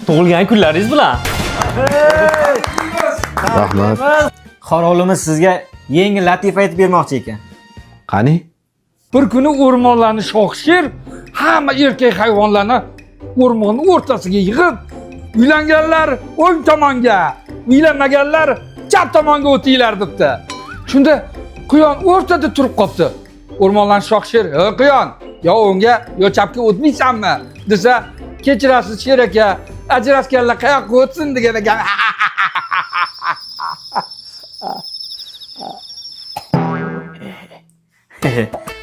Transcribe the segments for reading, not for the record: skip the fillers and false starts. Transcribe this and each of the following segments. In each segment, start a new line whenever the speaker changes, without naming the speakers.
Tug'ilgan kunlaringiz bilan.
Rahmat.
Qorovulimiz sizga yengil latifa aytib bermoqchi ekan.
Qani?
Bir kuni o'rmonlarni shohsher hamma erkak hayvonlarni o'rmonning o'rtasiga yig'ib, uylanganlar o'ng tomonga, uylanmaganlar chap tomonga o'tinglar debdi. Shunda quyon o'rtada turib qoldi. O'rmonlarning shohsher, "Ey quyon, yo o'ngga, yo chapga o'tmaysanmi?" desa, "Kechirasiz sher aka, ajrashganlar qayoqqa o'tsin" degan ekan.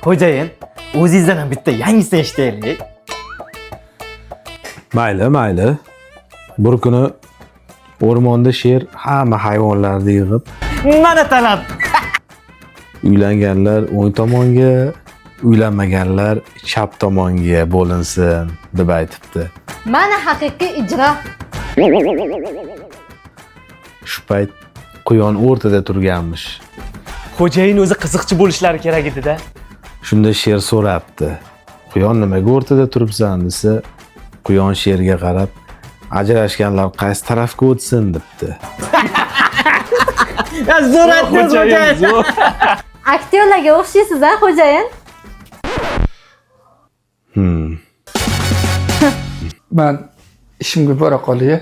Xo'jayin, o'zingizdan ham bitta yangisini eshitaylik.
Mayli. Bir kuni o'rmonda sher hamma hayvonlarni yig'ib,
Mana talab.
uylanganlar o'ng tomonga, uylanmaganlar chap tomonga bo'linsin deb aytibdi.
Mana haqiqiy ijro.
Shu payt quyon o'rtada turganmish.
Xo'jayin o'zi qiziqchi bo'lishlari kerak edi-da.
Shunda sher so'rabdi. Quyon nimaga o'rtada turibsan desa, quyon sherga qarab, ajrashganlar qaysi tarafga o'tsin debdi.
Zo'r aytdingiz xo'jayin.
Aktyorlarga o'xshaysiz, ha, xo'jayin?
Men ishimga bora qolay.